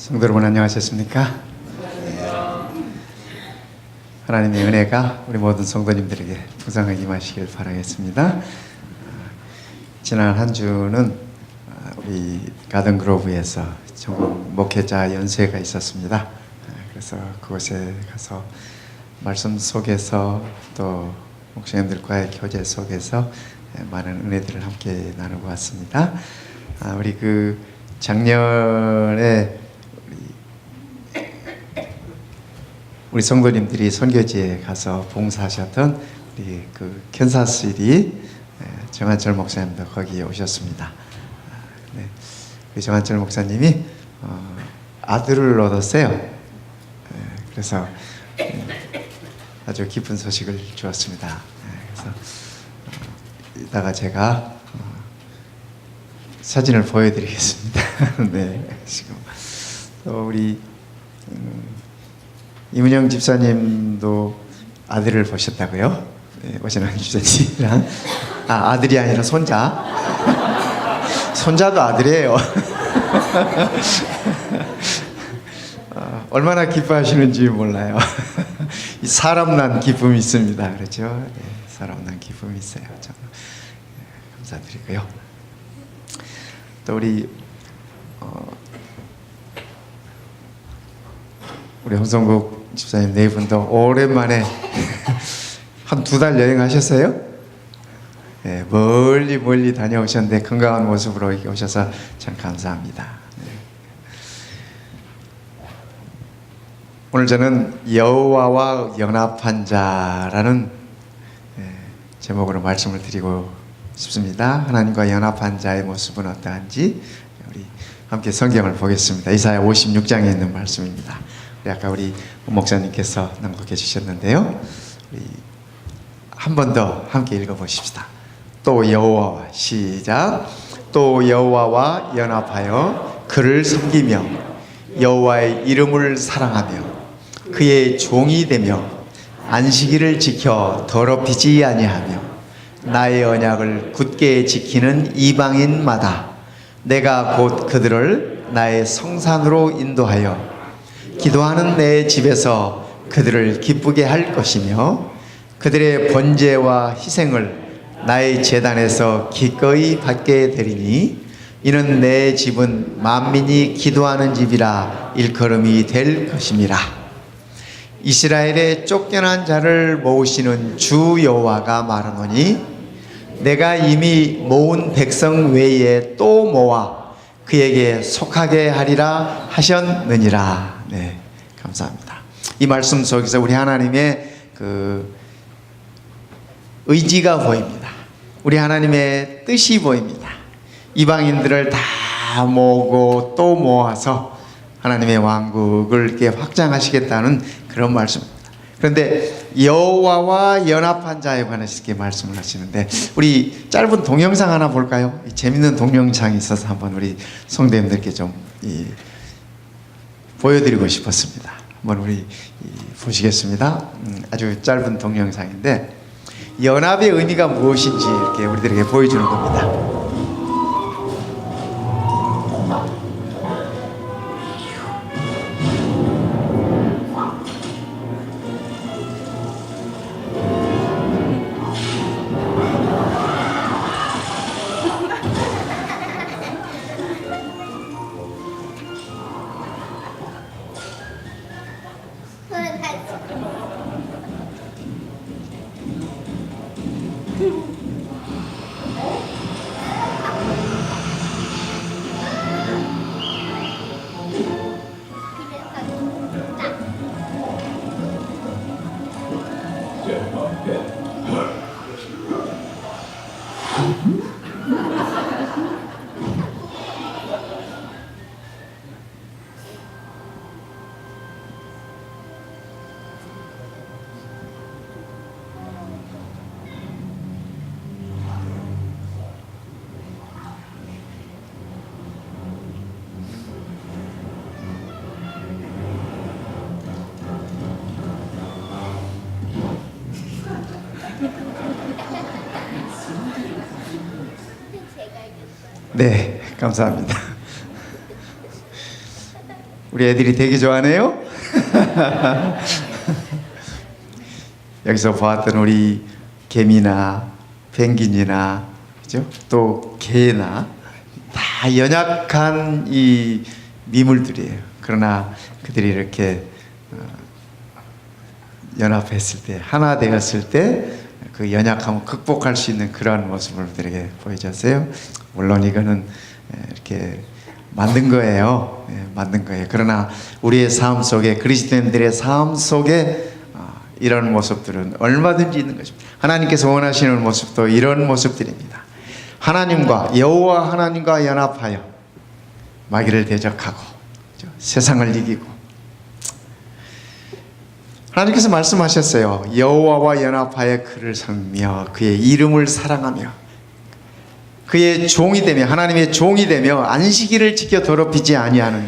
성도 여러분 안녕하셨습니까? 하나님의 은혜가 우리 모든 성도님들에게 풍성하게 임하시길 바라겠습니다. 지난 한 주는 우리 가든그로브에서 전국 목회자 연수회가 있었습니다. 그래서 그곳에 가서 말씀 속에서 또 목사님들과의 교제 속에서 많은 은혜들을 함께 나누고 왔습니다. 우리 작년에 우리 성도님들이 선교지에 가서 봉사하셨던 우리 캔사스시티 정한철 목사님도 거기에 오셨습니다. 네. 우리 정한철 목사님이 아들을 얻었어요. 그래서 아주 기쁜 소식을 주었습니다. 그래서 이따가 제가 사진을 보여드리겠습니다. 네, 지금 또 우리 이문영 집사님도 아들을 보셨다고요? 네, 오신환 집사님이랑 아들이 아니라 손자. 손자도 아들이에요. 얼마나 기뻐하시는지 몰라요. 사람 난 기쁨이 있습니다. 그렇죠? 네, 사람 난 기쁨이 있어요. 참 감사드리고요. 또 우리 홍성국 집사님 네 분도 오랜만에 한 2달 여행하셨어요? 네, 멀리 다녀오셨는데 건강한 모습으로 이렇게 오셔서 참 감사합니다. 네. 오늘 저는 여호와와 연합한 자라는 제목으로 말씀을 드리고 싶습니다. 하나님과 연합한 자의 모습은 어떠한지 우리 함께 성경을 보겠습니다. 이사야 56장에 있는 말씀입니다. 아까 우리 목사님께서 낭독해 주셨는데요. 한 번 더 함께 읽어보십시다. 또 여호와와 시작. 또 여호와와 연합하여 그를 섬기며 여호와의 이름을 사랑하며 그의 종이 되며 안식일을 지켜 더럽히지 아니하며 나의 언약을 굳게 지키는 이방인마다 내가 곧 그들을 나의 성산으로 인도하여 기도하는 내 집에서 그들을 기쁘게 할 것이며 그들의 번제와 희생을 나의 제단에서 기꺼이 받게 되리니 이는 내 집은 만민이 기도하는 집이라 일컬음이 될 것임이라. 이스라엘의 쫓겨난 자를 모으시는 주 여호와가 말하노니 내가 이미 모은 백성 외에 또 모아 그에게 속하게 하리라 하셨느니라. 네, 감사합니다. 이 말씀 속에서 우리 하나님의 의지가 보입니다. 우리 하나님의 뜻이 보입니다. 이방인들을 다 모으고 또 모아서 하나님의 왕국을 이렇게 확장하시겠다는 그런 말씀입니다. 그런데 여호와와 연합한 자에 관해서 이렇게 말씀을 하시는데 우리 짧은 동영상 하나 볼까요? 재밌는 동영상이 있어서 한번 우리 성도님들께 좀 보여드리고 싶었습니다. 한번 우리 보시겠습니다. 아주 짧은 동영상인데 연합의 의미가 무엇인지 이렇게 우리들에게 보여주는 겁니다. 네, 감사합니다. 우리 애들이 되게 좋아하네요. 여기서 보았던 우리 개미나 펭귄이나 그죠? 또 개나 다 연약한 이 미물들이에요. 그러나 그들이 이렇게 연합했을 때, 하나 되었을 때 그 연약함을 극복할 수 있는 그러한 모습을 우리에게 보여줬어요. 물론 이거는 이렇게 만든 거예요. 만든 거예요. 그러나 우리의 삶 속에, 그리스도인들의 삶 속에 이런 모습들은 얼마든지 있는 것입니다. 하나님께서 원하시는 모습도 이런 모습들입니다. 하나님과, 여호와 하나님과 연합하여 마귀를 대적하고 세상을 이기고, 하나님께서 말씀하셨어요. 여호와와 연합하여 그를 섬기며 그의 이름을 사랑하며 그의 종이 되며, 하나님의 종이 되며 안식일을 지켜 더럽히지 아니하는,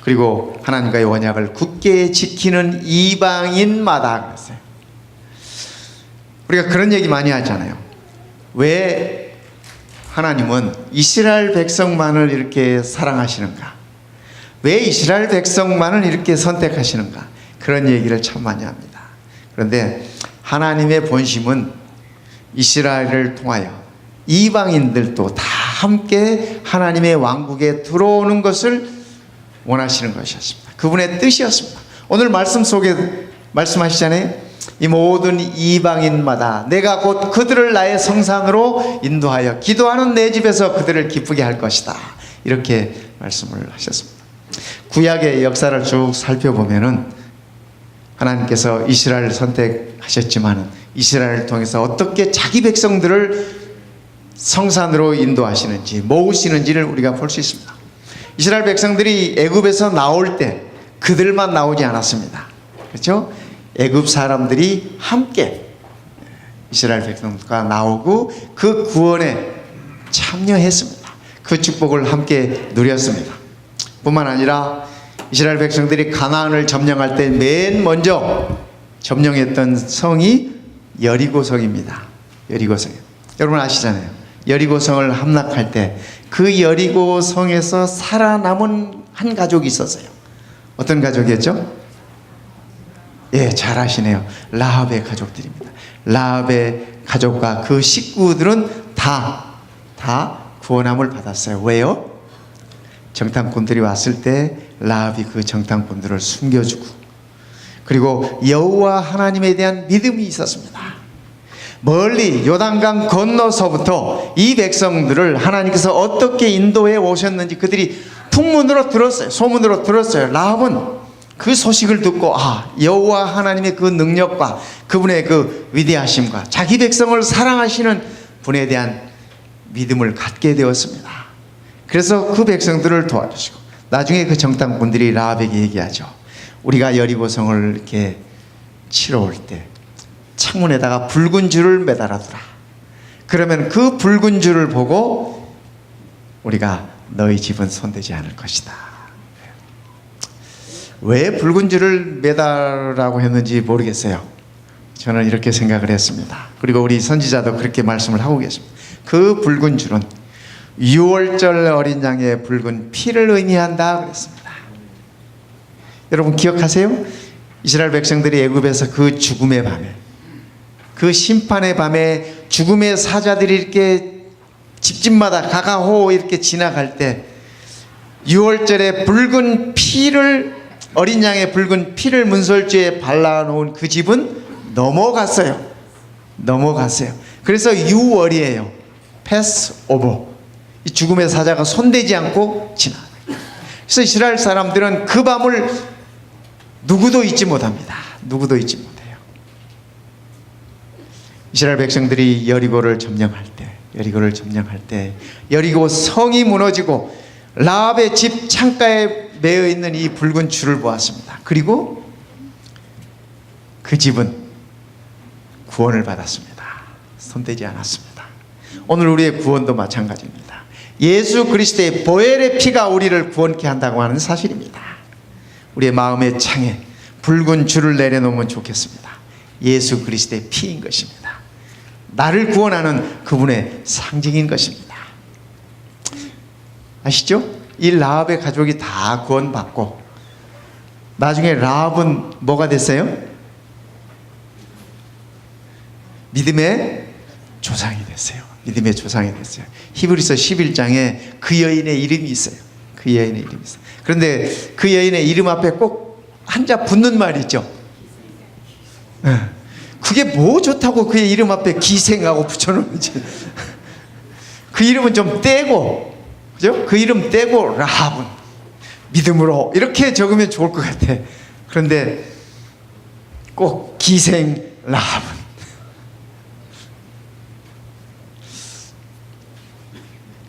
그리고 하나님과의 언약을 굳게 지키는 이방인마다 그랬어요. 우리가 그런 얘기 많이 하잖아요. 왜 하나님은 이스라엘 백성만을 이렇게 사랑하시는가? 왜 이스라엘 백성만을 이렇게 선택하시는가? 그런 얘기를 참 많이 합니다. 그런데 하나님의 본심은 이스라엘을 통하여 이방인들도 다 함께 하나님의 왕국에 들어오는 것을 원하시는 것이었습니다. 그분의 뜻이었습니다. 오늘 말씀 속에 말씀하시잖아요. 이 모든 이방인마다 내가 곧 그들을 나의 성산으로 인도하여 기도하는 내 집에서 그들을 기쁘게 할 것이다. 이렇게 말씀을 하셨습니다. 구약의 역사를 쭉 살펴보면은 하나님께서 이스라엘을 선택하셨지만 이스라엘을 통해서 어떻게 자기 백성들을 성산으로 인도하시는지, 모으시는지를 우리가 볼 수 있습니다. 이스라엘 백성들이 애굽에서 나올 때 그들만 나오지 않았습니다. 그렇죠? 애굽 사람들이 함께 이스라엘 백성들과 나오고 그 구원에 참여했습니다. 그 축복을 함께 누렸습니다. 뿐만 아니라 이스라엘 백성들이 가나안을 점령할 때 맨 먼저 점령했던 성이 여리고성입니다. 여리고성이요. 여러분 아시잖아요. 여리고성을 함락할 때 그 여리고성에서 살아남은 한 가족이 있었어요. 어떤 가족이었죠? 예, 잘 아시네요. 라합의 가족들입니다. 라합의 가족과 그 식구들은 다 구원함을 받았어요. 왜요? 정탐꾼들이 왔을 때 라합이 그 정탐꾼들을 숨겨주고, 그리고 여호와 하나님에 대한 믿음이 있었습니다. 멀리 요단강 건너서부터 이 백성들을 하나님께서 어떻게 인도해 오셨는지 그들이 풍문으로 들었어요. 소문으로 들었어요. 라합은 그 소식을 듣고 여호와 하나님의 그 능력과 그분의 그 위대하심과 자기 백성을 사랑하시는 분에 대한 믿음을 갖게 되었습니다. 그래서 그 백성들을 도와주시고, 나중에 그 정탐꾼들이 라합에게 얘기하죠. 우리가 여리고성을 이렇게 치러 올 때 창문에다가 붉은 줄을 매달아 두라. 그러면 그 붉은 줄을 보고 우리가 너희 집은 손대지 않을 것이다. 왜 붉은 줄을 매달으라고 했는지 모르겠어요. 저는 이렇게 생각을 했습니다. 그리고 우리 선지자도 그렇게 말씀을 하고 계십니다. 그 붉은 줄은 유월절 어린 양의 붉은 피를 의미한다 그랬습니다. 여러분 기억하세요? 이스라엘 백성들이 애굽에서 그 죽음의 밤에, 그 심판의 밤에 죽음의 사자들이 이렇게 집집마다 가가호 이렇게 지나갈 때 유월절에 붉은 피를, 어린 양의 붉은 피를 문설주에 발라놓은 그 집은 넘어갔어요. 그래서 유월이에요. 패스오버. 이 죽음의 사자가 손대지 않고 지나. 그래서 이스라엘 사람들은 그 밤을 누구도 잊지 못합니다. 누구도 잊지 못해요. 이스라엘 백성들이 여리고를 점령할 때 여리고 성이 무너지고 라합의 집 창가에 매여 있는 이 붉은 줄을 보았습니다. 그리고 그 집은 구원을 받았습니다. 손대지 않았습니다. 오늘 우리의 구원도 마찬가지입니다. 예수 그리스도의 보혈의 피가 우리를 구원케 한다고 하는 사실입니다. 우리의 마음의 창에 붉은 줄을 내려놓으면 좋겠습니다. 예수 그리스도의 피인 것입니다. 나를 구원하는 그분의 상징인 것입니다. 아시죠? 이 라합의 가족이 다 구원받고 나중에 라합은 뭐가 됐어요? 믿음의 조상이 됐어요. 믿음의 조상이 됐어요. 히브리서 11장에 그 여인의 이름이 있어요. 그 여인의 이름이 있어요. 그런데 그 여인의 이름 앞에 꼭 한자 붙는 말이 있죠. 그게 뭐 좋다고 그의 이름 앞에 기생하고 붙여놓는지. 그 이름은 좀 떼고, 그죠? 그 이름 떼고 라합은 믿음으로 이렇게 적으면 좋을 것 같아. 그런데 꼭 기생 라합은.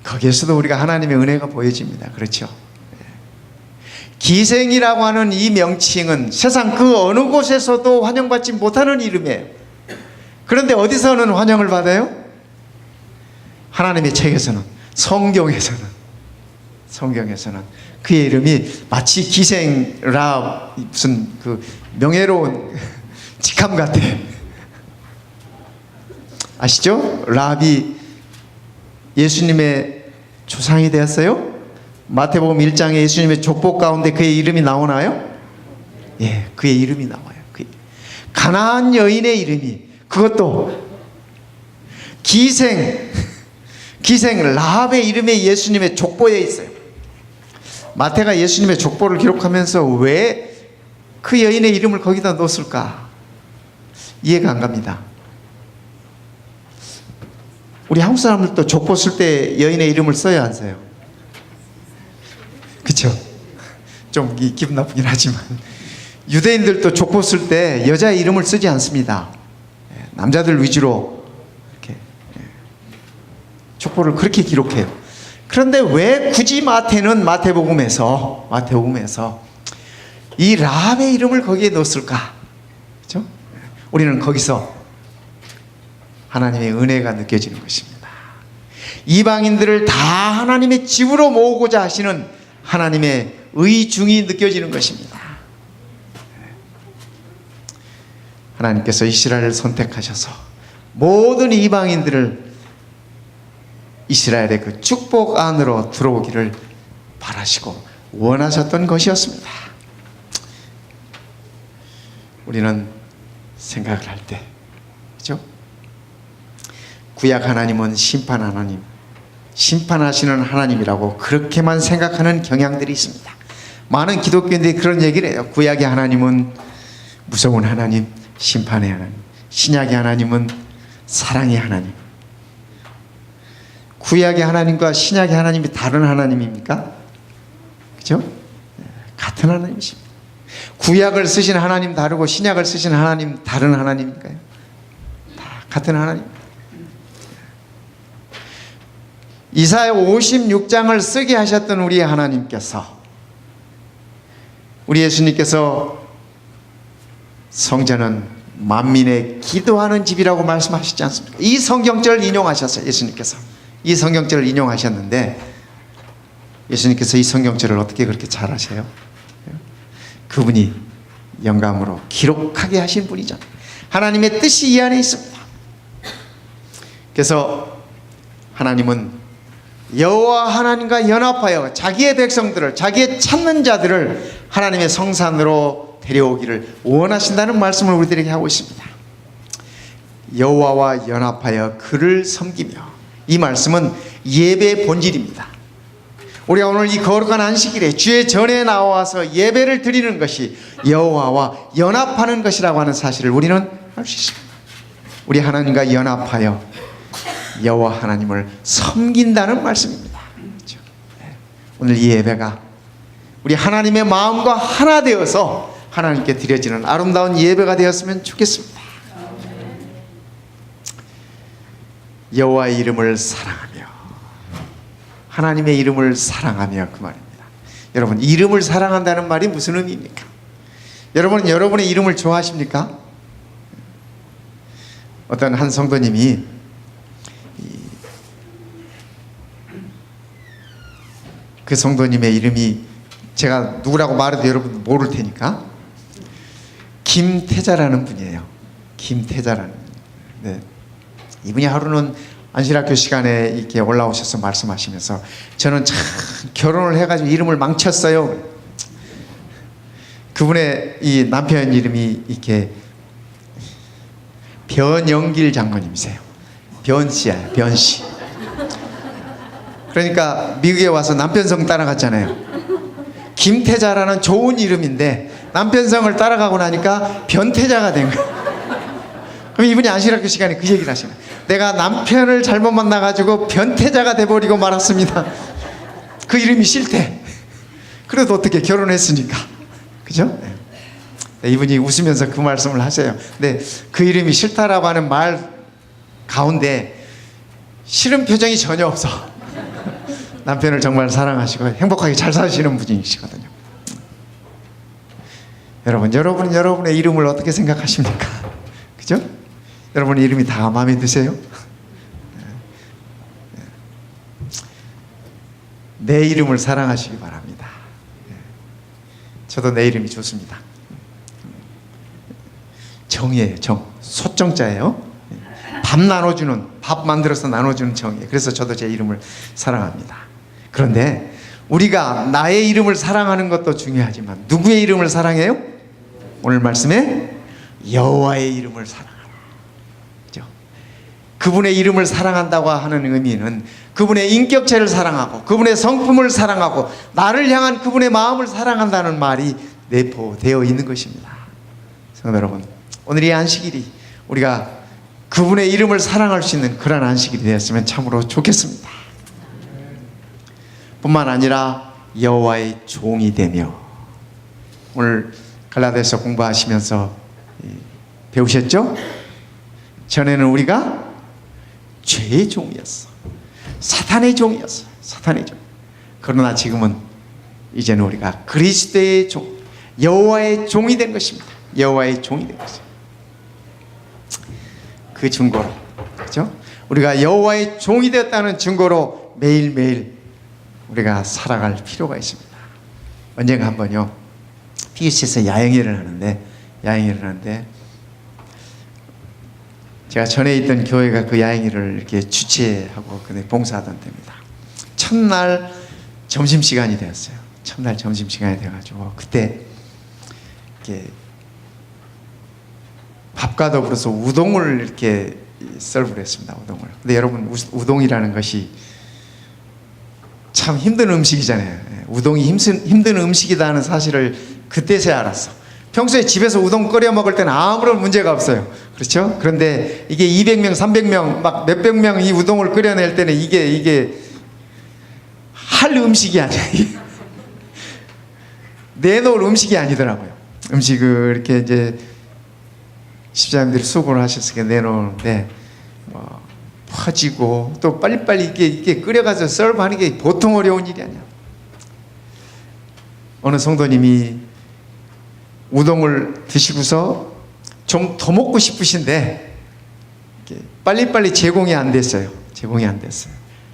거기에서도 우리가 하나님의 은혜가 보여집니다. 그렇죠? 기생이라고 하는 이 명칭은 세상 그 어느 곳에서도 환영받지 못하는 이름이에요. 그런데 어디서는 환영을 받아요? 하나님의 책에서는, 성경에서는 그의 이름이 마치 기생라 무슨 그 명예로운 직함 같아. 아시죠? 라합이 예수님의 조상이 되었어요. 마태복음 1장에 예수님의 족보 가운데 그의 이름이 나오나요? 예, 그의 이름이 나와요. 가나안 여인의 이름이, 그것도 기생 라합의 이름에 예수님의 족보에 있어요. 마태가 예수님의 족보를 기록하면서 왜 그 여인의 이름을 거기다 넣었을까? 이해가 안 갑니다. 우리 한국 사람들도 족보 쓸 때 여인의 이름을 써야 안 써요? 그쵸? 좀 기분 나쁘긴 하지만 유대인들도 족보 쓸 때 여자의 이름을 쓰지 않습니다. 남자들 위주로 이렇게 족보를 그렇게 기록해요. 그런데 왜 굳이 마태는 마태복음에서 이 라합의 이름을 거기에 넣었을까? 그렇죠? 우리는 거기서 하나님의 은혜가 느껴지는 것입니다. 이방인들을 다 하나님의 집으로 모으고자 하시는 하나님의 의중이 느껴지는 것입니다. 하나님께서 이스라엘을 선택하셔서 모든 이방인들을 이스라엘의 그 축복 안으로 들어오기를 바라시고 원하셨던 것이었습니다. 우리는 생각을 할 때, 그렇죠? 구약 하나님은 심판 하나님, 심판하시는 하나님이라고 그렇게만 생각하는 경향들이 있습니다. 많은 기독교인들이 그런 얘기를 해요. 구약의 하나님은 무서운 하나님, 심판의 하나님. 신약의 하나님은 사랑의 하나님. 구약의 하나님과 신약의 하나님이 다른 하나님입니까? 그죠? 같은 하나님이십니다. 구약을 쓰신 하나님 다르고 신약을 쓰신 하나님 다른 하나님일까요? 다 같은 하나님. 이사야 56장을 쓰게 하셨던 우리 하나님께서, 우리 예수님께서 성전은 만민의 기도하는 집이라고 말씀하시지 않습니까? 이 성경절을 인용하셨어요. 예수님께서 이 성경절을 인용하셨는데, 예수님께서 이 성경절을 어떻게 그렇게 잘 하세요? 그분이 영감으로 기록하게 하신 분이죠. 하나님의 뜻이 이 안에 있습니다. 그래서 하나님은 여호와 하나님과 연합하여 자기의 백성들을, 자기의 찾는 자들을 하나님의 성산으로 데려오기를 원하신다는 말씀을 우리들에게 하고 있습니다. 여호와와 연합하여 그를 섬기며, 이 말씀은 예배의 본질입니다. 우리가 오늘 이 거룩한 안식일에 주의 전에 나와서 예배를 드리는 것이 여호와와 연합하는 것이라고 하는 사실을 우리는 알 수 있습니다. 우리 하나님과 연합하여 여호와 하나님을 섬긴다는 말씀입니다. 그렇죠? 오늘 이 예배가 우리 하나님의 마음과 하나 되어서 하나님께 드려지는 아름다운 예배가 되었으면 좋겠습니다. 여호와의 이름을 사랑하며, 하나님의 이름을 사랑하며, 그 말입니다. 여러분, 이름을 사랑한다는 말이 무슨 의미입니까? 여러분은 여러분의 이름을 좋아하십니까? 어떤 한 성도님이 그 성도님의 이름이, 제가 누구라고 말해도 여러분 모를 테니까, 김태자라는 분이에요. 김태자라는 분. 네. 이분이 하루는 안실학교 시간에 이렇게 올라오셔서 말씀하시면서, 저는 참 결혼을 해가지고 이름을 망쳤어요. 그분의 이 남편 이름이 이렇게 변영길 장로님이세요. 변씨야, 변씨. 그러니까 미국에 와서 남편 성 따라갔잖아요. 김태자라는 좋은 이름인데 남편 성을 따라가고 나니까 변태자가 된 거예요. 그럼 이분이 안식학교 시간에 그 얘기를 하시네. 내가 남편을 잘못 만나가지고 변태자가 돼버리고 말았습니다. 그 이름이 싫대. 그래도 어떻게 결혼했으니까. 그죠? 네. 이분이 웃으면서 그 말씀을 하세요. 근데 그 이름이 싫다라고 하는 말 가운데 싫은 표정이 전혀 없어. 남편을 정말 사랑하시고 행복하게 잘 사시는 분이시거든요. 여러분의 이름을 어떻게 생각하십니까? 그죠? 여러분의 이름이 다 마음에 드세요? 내 이름을 사랑하시기 바랍니다. 저도 내 이름이 좋습니다. 정이에요, 정. 소정자예요. 밥 만들어서 나눠주는 정이에요. 그래서 저도 제 이름을 사랑합니다. 그런데 우리가 나의 이름을 사랑하는 것도 중요하지만 누구의 이름을 사랑해요? 오늘 말씀에 여호와의 이름을 사랑하라. 그죠? 그분의 이름을 사랑한다고 하는 의미는 그분의 인격체를 사랑하고 그분의 성품을 사랑하고 나를 향한 그분의 마음을 사랑한다는 말이 내포되어 있는 것입니다. 성도 여러분, 오늘 이 안식일이 우리가 그분의 이름을 사랑할 수 있는 그런 안식일이 되었으면 참으로 좋겠습니다. 뿐만 아니라 여호와의 종이 되며, 오늘 갈라디아서 공부하시면서 배우셨죠? 전에는 우리가 죄의 종이었어. 사탄의 종이었어. 사탄의 종. 그러나 지금은 이제는 우리가 그리스도의 종, 여호와의 종이 된 것입니다. 여호와의 종이 된 것입니다. 그 증거로, 그렇죠? 우리가 여호와의 종이 되었다는 증거로 매일매일 우리가 살아갈 필요가 있습니다. 언젠가 한번요, PUC에서 야영회를 하는데 제가 전에 있던 교회가 그 야영회를 이렇게 주최하고 봉사하던 때입니다. 첫날 점심시간이 되었어요. 첫날 점심시간이 돼가지고 그때 이렇게 밥과 더불어서 우동을 이렇게 서브를 했습니다. 우동을. 근데 여러분, 우동이라는 것이 참 힘든 음식이잖아요. 우동이 힘든 음식이라는 사실을 그때서야 알았어. 평소에 집에서 우동 끓여 먹을 때는 아무런 문제가 없어요. 그렇죠? 그런데 이게 200명, 300명, 막 몇백 명 이 우동을 끓여낼 때는 이게 할 음식이 아니야. 내놓을 음식이 아니더라고요. 음식을 이렇게 이제 집사님들이 수고를 하셨으니까 내놓는데 퍼지고 또 빨리빨리 이게 끓여가서 서브하는 게 보통 어려운 일이 아니야. 어느 성도님이 우동을 드시고서 좀 더 먹고 싶으신데 빨리빨리 제공이 안 됐어요.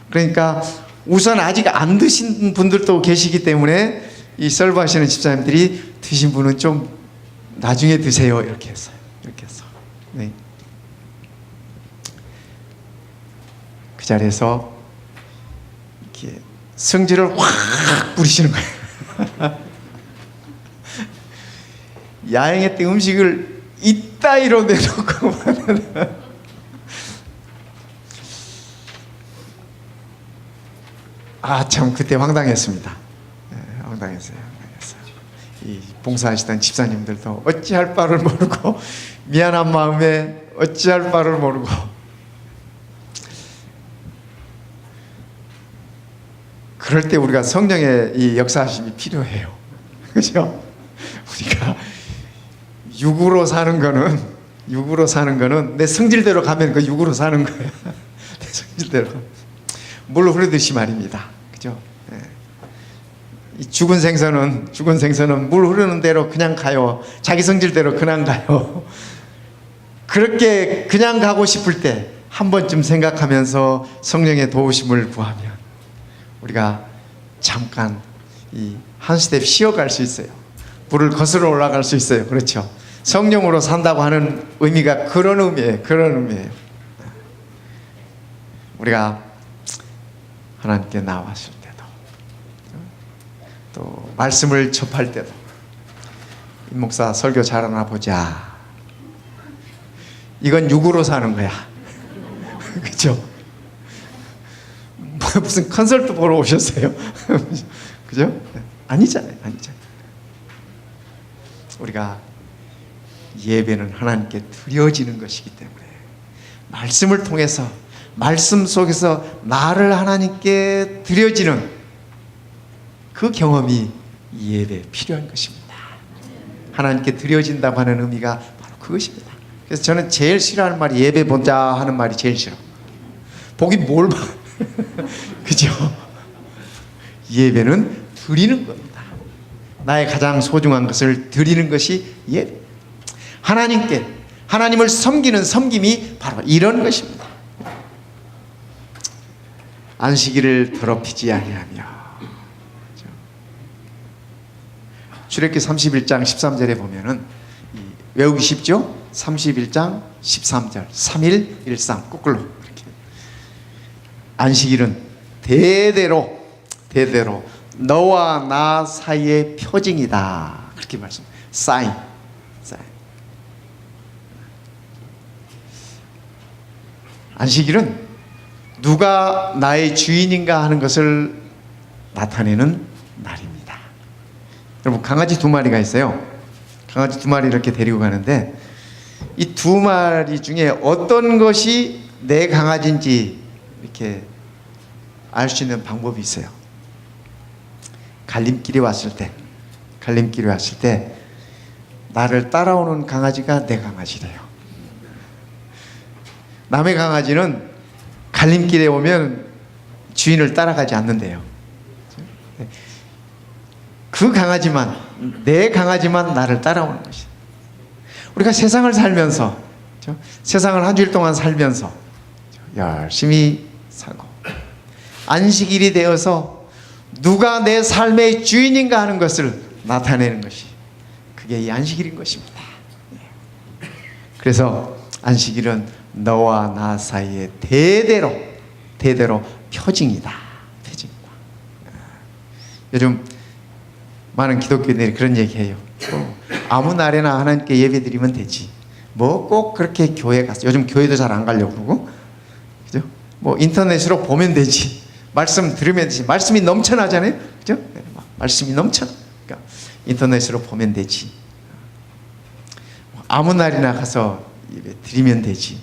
그러니까 우선 아직 안 드신 분들도 계시기 때문에 이 서브하시는 집사님들이 드신 분은 좀 나중에 드세요. 이렇게 했어요. 네. 그 자리에서 이렇게 성질을 확 부리시는 거예요. 야영회 때 음식을 이따위로 내놓고 참 그때 황당했습니다. 네, 황당했어요. 이 봉사하시던 집사님들도 어찌할 바를 모르고 미안한 마음에 어찌할 바를 모르고, 그럴 때 우리가 성령의 이 역사하심이 필요해요. 그죠? 우리가 육으로 사는 거는 내 성질대로 가면 그 육으로 사는 거야. 내 성질대로. 물 흐르듯이 말입니다. 그죠? 네. 이 죽은 생선은 물 흐르는 대로 그냥 가요. 자기 성질대로 그냥 가요. 그렇게 그냥 가고 싶을 때 한 번쯤 생각하면서 성령의 도우심을 구하면 우리가 잠깐 이 한 스텝 쉬어갈 수 있어요. 불을 거슬러 올라갈 수 있어요. 그렇죠? 성령으로 산다고 하는 의미가 그런 의미예요. 우리가 하나님께 나왔을 때도, 또 말씀을 접할 때도, 임 목사 설교 잘하나 보자. 이건 육으로 사는 거야. 그죠? 무슨 컨설트 보러 오셨어요? 그죠? 아니잖아요. 아니잖아요. 우리가 예배는 하나님께 드려지는 것이기 때문에 말씀을 통해서, 말씀 속에서 나를 하나님께 드려지는 그 경험이 이 예배에 필요한 것입니다. 하나님께 드려진다고 하는 의미가 바로 그것입니다. 그래서 저는 제일 싫어하는 말이 예배 보자 하는 말이 제일 싫어. 보긴 뭘 봐. 그죠? 예배는 드리는 겁니다. 나의 가장 소중한 것을 드리는 것이 예배. 하나님께, 하나님을 섬기는 섬김이 바로 이런 것입니다. 안식일을 더럽히지 아니하며. 출애굽기 31장 13절에 보면은 외우기 쉽죠? 31장 13절 3.1.1.3 거꾸로 이렇게. 안식일은 대대로 너와 나 사이의 표징이다. 그렇게 말씀. 사인. 안식일은 누가 나의 주인인가 하는 것을 나타내는 날입니다. 여러분, 강아지 2마리가 있어요. 강아지 2마리 이렇게 데리고 가는데 이 2마리 중에 어떤 것이 내 강아지인지 이렇게 알 수 있는 방법이 있어요. 갈림길에 왔을 때 나를 따라오는 강아지가 내 강아지래요. 남의 강아지는 갈림길에 오면 주인을 따라가지 않는데요. 그 강아지만, 내 강아지만 나를 따라오는 것이에요. 우리가 세상을 살면서, 세상을 한 주일 동안 살면서 열심히 살고 안식일이 되어서 누가 내 삶의 주인인가 하는 것을 나타내는 것이, 그게 이 안식일인 것입니다. 그래서 안식일은 너와 나 사이에 대대로 표징이다. 표징이다. 요즘 많은 기독교인들이 그런 얘기해요. 아무 날에나 하나님께 예배드리면 되지. 뭐 꼭 그렇게 교회 가서, 요즘 교회도 잘 안 가려고 그러고, 그죠? 뭐 인터넷으로 보면 되지. 말씀 들으면 되지. 말씀이 넘쳐나잖아요. 그죠? 말씀이 넘쳐나. 그러니까 인터넷으로 보면 되지. 아무 날이나 가서 예배 드리면 되지.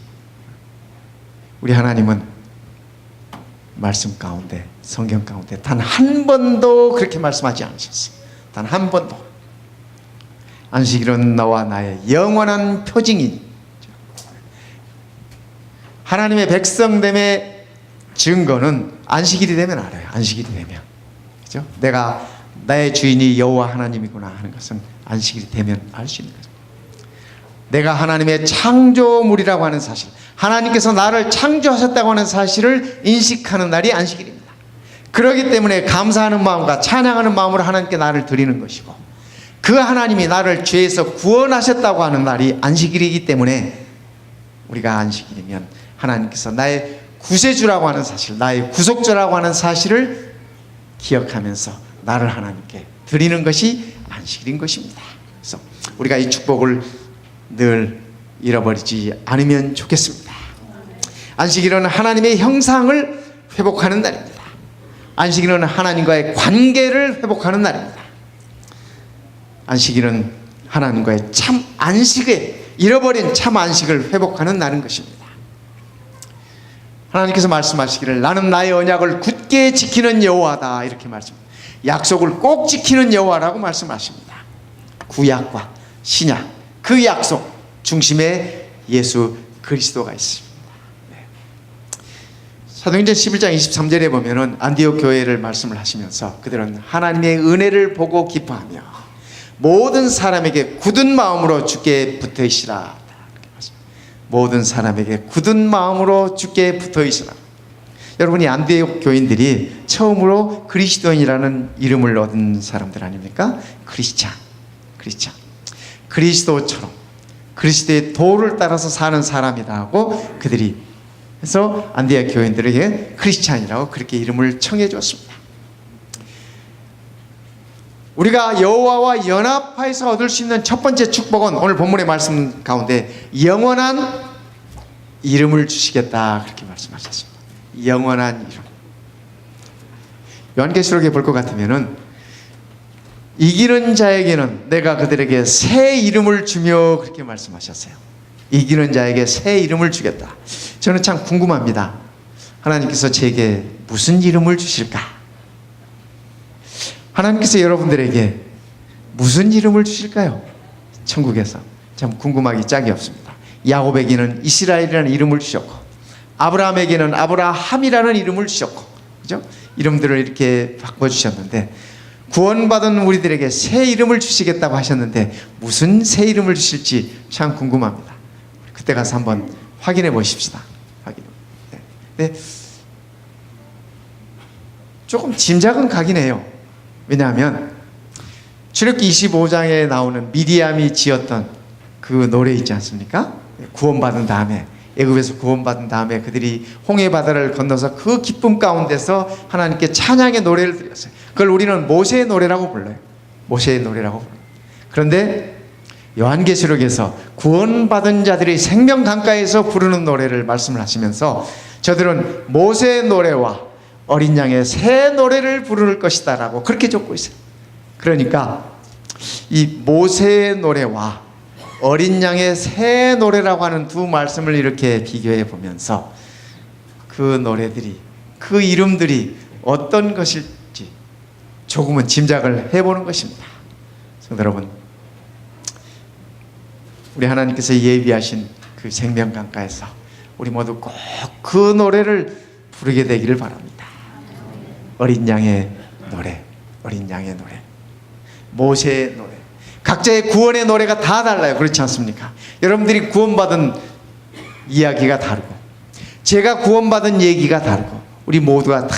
우리 하나님은 말씀 가운데, 성경 가운데 단 한 번도 그렇게 말씀하지 않으셨어요. 단 한 번도. 안식일은 너와 나의 영원한 표징이, 하나님의 백성됨의 증거는 안식일이 되면 알아요. 안식일이 되면. 그죠? 내가 나의 주인이 여호와 하나님이구나 하는 것은 안식일이 되면 알 수 있는 거죠. 내가 하나님의 창조물이라고 하는 사실, 하나님께서 나를 창조하셨다고 하는 사실을 인식하는 날이 안식일입니다. 그렇기 때문에 감사하는 마음과 찬양하는 마음으로 하나님께 나를 드리는 것이고, 그 하나님이 나를 죄에서 구원하셨다고 하는 날이 안식일이기 때문에 우리가 안식일이면 하나님께서 나의 구세주라고 하는 사실, 나의 구속주라고 하는 사실을 기억하면서 나를 하나님께 드리는 것이 안식일인 것입니다. 그래서 우리가 이 축복을 늘 잃어버리지 않으면 좋겠습니다. 안식일은 하나님의 형상을 회복하는 날입니다. 안식일은 하나님과의 관계를 회복하는 날입니다. 안식일은 하나님과의 참 안식을, 잃어버린 참 안식을 회복하는 날인 것입니다. 하나님께서 말씀하시기를 나는 나의 언약을 굳게 지키는 여호와다, 이렇게 말씀합니다. 약속을 꼭 지키는 여호와라고 말씀하십니다. 구약과 신약, 그 약속 중심에 예수 그리스도가 있습니다. 사도행전 11장 23절에 보면은 안디옥 교회를 말씀을 하시면서 그들은 하나님의 은혜를 보고 기뻐하며 모든 사람에게 굳은 마음으로 주께 붙어 있으라. 모든 사람에게 굳은 마음으로 주께 붙어 있으라. 여러분이 안디옥 교인들이 처음으로 그리스도인이라는 이름을 얻은 사람들 아닙니까? 크리스찬. 그리스도처럼 그리스도의 도를 따라서 사는 사람이라고 그들이, 그래서 안디옥 교인들에게 크리스찬이라고 그렇게 이름을 청해 줬습니다. 우리가 여호와와 연합하여서 얻을 수 있는 첫 번째 축복은 오늘 본문의 말씀 가운데 영원한 이름을 주시겠다 그렇게 말씀하셨습니다. 영원한 이름. 요한계시록에 볼 것 같으면은 이기는 자에게는 내가 그들에게 새 이름을 주며 그렇게 말씀하셨어요. 이기는 자에게 새 이름을 주겠다. 저는 참 궁금합니다. 하나님께서 제게 무슨 이름을 주실까? 하나님께서 여러분들에게 무슨 이름을 주실까요? 천국에서 참 궁금하기 짝이 없습니다. 야곱에게는 이스라엘이라는 이름을 주셨고 아브라함에게는 아브라함이라는 이름을 주셨고, 그죠? 이름들을 이렇게 바꿔주셨는데 구원받은 우리들에게 새 이름을 주시겠다고 하셨는데 무슨 새 이름을 주실지 참 궁금합니다. 그때 가서 한번 확인해 보십시다. 네. 조금 짐작은 가긴 해요. 왜냐하면 출애굽기 25장에 나오는 미리암이 지었던 그 노래 있지 않습니까? 구원받은 다음에, 애굽에서 구원받은 다음에 그들이 홍해 바다를 건너서 그 기쁨 가운데서 하나님께 찬양의 노래를 드렸어요. 그걸 우리는 모세의 노래라고 불러요. 모세의 노래라고 불러요. 그런데 요한계시록에서 구원받은 자들이 생명 강가에서 부르는 노래를 말씀을 하시면서 저들은 모세의 노래와 어린 양의 새 노래를 부를 것이다 라고 그렇게 적고 있어요. 그러니까 이 모세의 노래와 어린 양의 새 노래라고 하는 두 말씀을 이렇게 비교해 보면서 그 노래들이, 그 이름들이 어떤 것일지 조금은 짐작을 해보는 것입니다. 성도 여러분, 우리 하나님께서 예비하신 그 생명강가에서 우리 모두 꼭 그 노래를 부르게 되기를 바랍니다. 어린 양의 노래, 어린 양의 노래, 모세의 노래, 각자의 구원의 노래가 다 달라요. 그렇지 않습니까? 여러분들이 구원받은 이야기가 다르고 제가 구원받은 얘기가 다르고 우리 모두가 다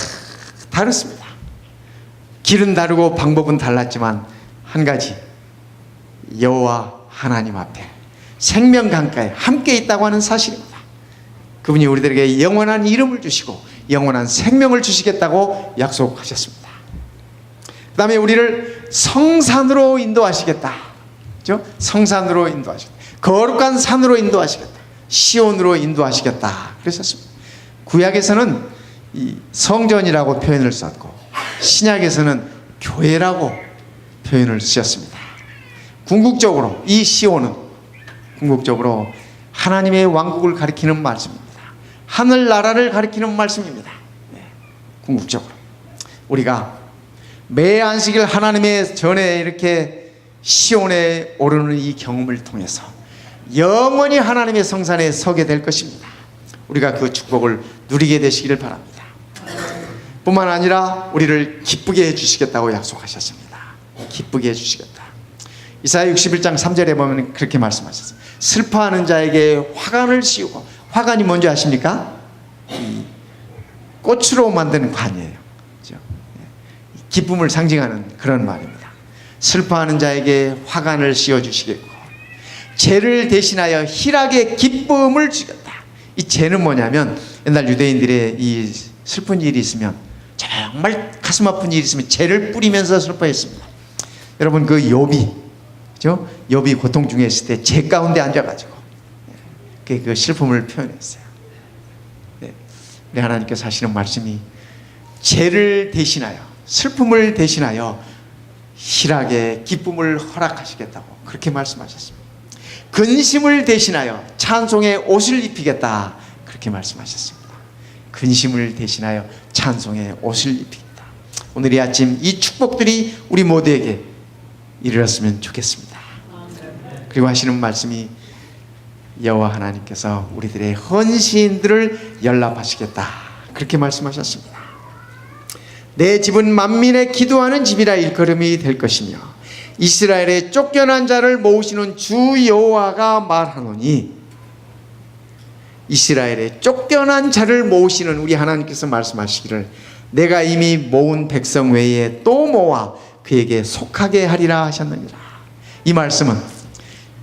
다릅니다. 길은 다르고 방법은 달랐지만 한 가지, 여호와 하나님 앞에 생명 강가에 함께 있다고 하는 사실입니다. 그분이 우리들에게 영원한 이름을 주시고 영원한 생명을 주시겠다고 약속하셨습니다. 그 다음에 우리를 성산으로 인도하시겠다. 그렇죠? 성산으로 인도하시겠다. 거룩한 산으로 인도하시겠다. 시온으로 인도하시겠다. 그랬었습니다. 구약에서는 이 성전이라고 표현을 썼고 신약에서는 교회라고 표현을 쓰셨습니다. 궁극적으로 이 시온은 궁극적으로 하나님의 왕국을 가리키는 말씀입니다. 하늘나라를 가리키는 말씀입니다. 네, 궁극적으로 우리가 매 안식일 하나님의 전에 이렇게 시온에 오르는 이 경험을 통해서 영원히 하나님의 성산에 서게 될 것입니다. 우리가 그 축복을 누리게 되시기를 바랍니다. 뿐만 아니라 우리를 기쁘게 해주시겠다고 약속하셨습니다. 기쁘게 해주시겠다. 이사야 61장 3절에 보면 그렇게 말씀하셨어요. 슬퍼하는 자에게 화관을 씌우고, 화관이 뭔지 아십니까? 꽃으로 만든 관이에요. 그렇죠? 기쁨을 상징하는 그런 말입니다. 슬퍼하는 자에게 화관을 씌워주시겠고 죄를 대신하여 희락의 기쁨을 주겠다. 이 죄는 뭐냐면 옛날 유대인들의 이 슬픈 일이 있으면, 정말 가슴 아픈 일이 있으면 죄를 뿌리면서 슬퍼했습니다. 여러분 그 욥이, 그죠? 욥이 고통 중에 있을 때 죄 가운데 앉아가지고 그 슬픔을 표현했어요. 네. 우리 하나님께서 하시는 말씀이 죄를 대신하여, 슬픔을 대신하여 희락의 기쁨을 허락하시겠다고 그렇게 말씀하셨습니다. 근심을 대신하여 찬송의 옷을 입히겠다 그렇게 말씀하셨습니다. 근심을 대신하여 찬송의 옷을 입히겠다. 오늘 이 아침 이 축복들이 우리 모두에게 이르렀으면 좋겠습니다. 그리고 하시는 말씀이 여호와 하나님께서 우리들의 헌신들을 연락하시겠다 그렇게 말씀하셨습니다. 내 집은 만민의 기도하는 집이라 일컬음이 될 것이며 이스라엘의 쫓겨난 자를 모으시는 주 여호와가 말하노니, 이스라엘의 쫓겨난 자를 모으시는 우리 하나님께서 말씀하시기를 내가 이미 모은 백성 외에 또 모아 그에게 속하게 하리라 하셨느니라. 이 말씀은,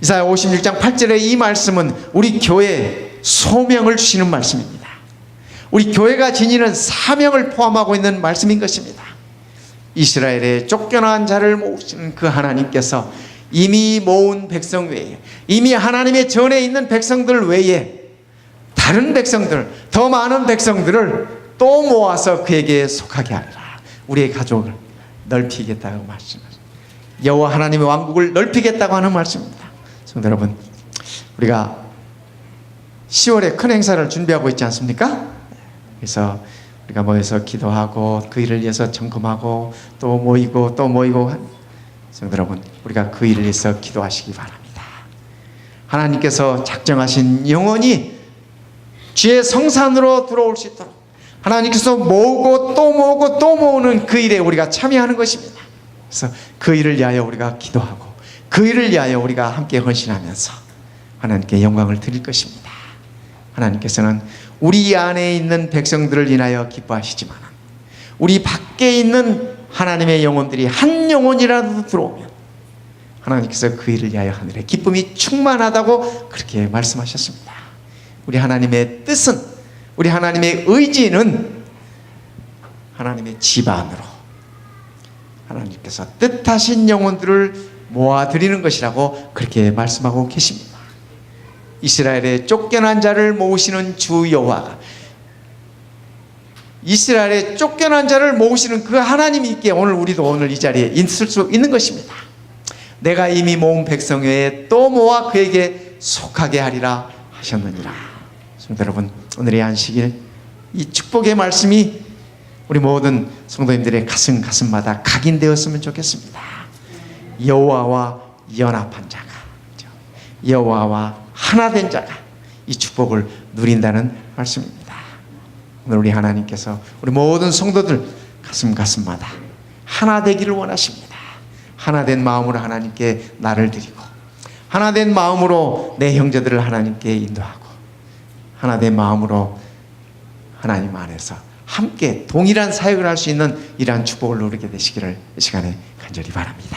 이사야 56장 8절의 이 말씀은 우리 교회에 소명을 주시는 말씀입니다. 우리 교회가 지니는 사명을 포함하고 있는 말씀인 것입니다. 이스라엘의 쫓겨난 자를 모으시는 그 하나님께서 이미 모은 백성 외에, 이미 하나님의 전에 있는 백성들 외에 다른 백성들, 더 많은 백성들을 또 모아서 그에게 속하게 하리라. 우리의 가족을 넓히겠다고 말씀하십니다. 여호와 하나님의 왕국을 넓히겠다고 하는 말씀입니다. 성도 여러분, 우리가 10월에 큰 행사를 준비하고 있지 않습니까? 그래서 우리가 모여서 기도하고 그 일을 위해서 점검하고 또 모이고 또 모이고, 성도 여러분, 우리가 그 일을 위해서 기도하시기 바랍니다. 하나님께서 작정하신 영혼이 주의 성산으로 들어올 수 있도록 하나님께서 모으고 또 모으고 또 모으는 그 일에 우리가 참여하는 것입니다. 그래서 그 일을 위하여 우리가 기도하고 그 일을 위하여 우리가 함께 헌신하면서 하나님께 영광을 드릴 것입니다. 하나님께서는 우리 안에 있는 백성들을 인하여 기뻐하시지만 우리 밖에 있는 하나님의 영혼들이 한 영혼이라도 들어오면 하나님께서 그 일을 위하여 하늘에 기쁨이 충만하다고 그렇게 말씀하셨습니다. 우리 하나님의 뜻은, 우리 하나님의 의지는 하나님의 집안으로 하나님께서 뜻하신 영혼들을 모아드리는 것이라고 그렇게 말씀하고 계십니다. 이스라엘의 쫓겨난 자를 모으시는 주 여호와가, 이스라엘의 쫓겨난 자를 모으시는 그 하나님이 있기에 우리도 오늘 이 자리에 있을 수 있는 것입니다. 내가 이미 모은 백성 외에 또 모아 그에게 속하게 하리라 하셨느니라. 성도 여러분, 오늘의 안식일 이 축복의 말씀이 우리 모든 성도님들의 가슴마다 각인되었으면 좋겠습니다. 여호와와 연합한 자가, 여호와와 하나된 자가 이 축복을 누린다는 말씀입니다. 오늘 우리 하나님께서 우리 모든 성도들 가슴마다 하나 되기를 원하십니다. 하나된 마음으로 하나님께 나를 드리고, 하나된 마음으로 내 형제들을 하나님께 인도하고, 하나된 마음으로 하나님 안에서 함께 동일한 사역을 할 수 있는 이러한 축복을 누리게 되시기를 이 시간에 간절히 바랍니다.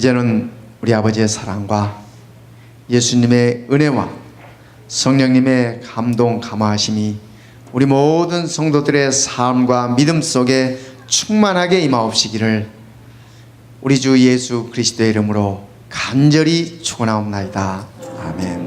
이제는 우리 아버지의 사랑과 예수님의 은혜와 성령님의 감동 감화하심이 우리 모든 성도들의 삶과 믿음 속에 충만하게 임하옵시기를 우리 주 예수 그리스도의 이름으로 간절히 축원하옵나이다. 아멘.